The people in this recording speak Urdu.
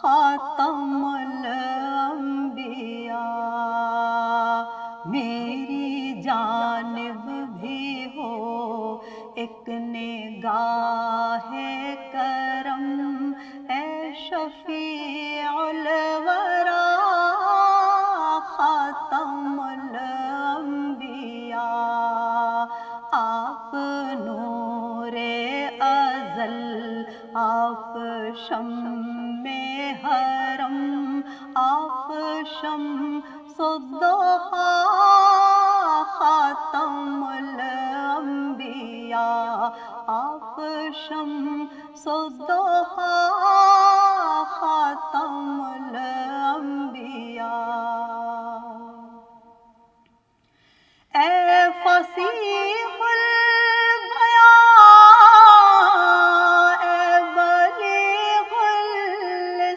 خاتم الانبیاء، میری جانب بھی ہو ایک نگاہ کرم، اے شفیع الورا خاتم الانبیاء۔ آپ نور ازل، آپ شمع حرم، آپ شمس الضحیٰ خاتم الانبیاء، آپ شمس الضحیٰ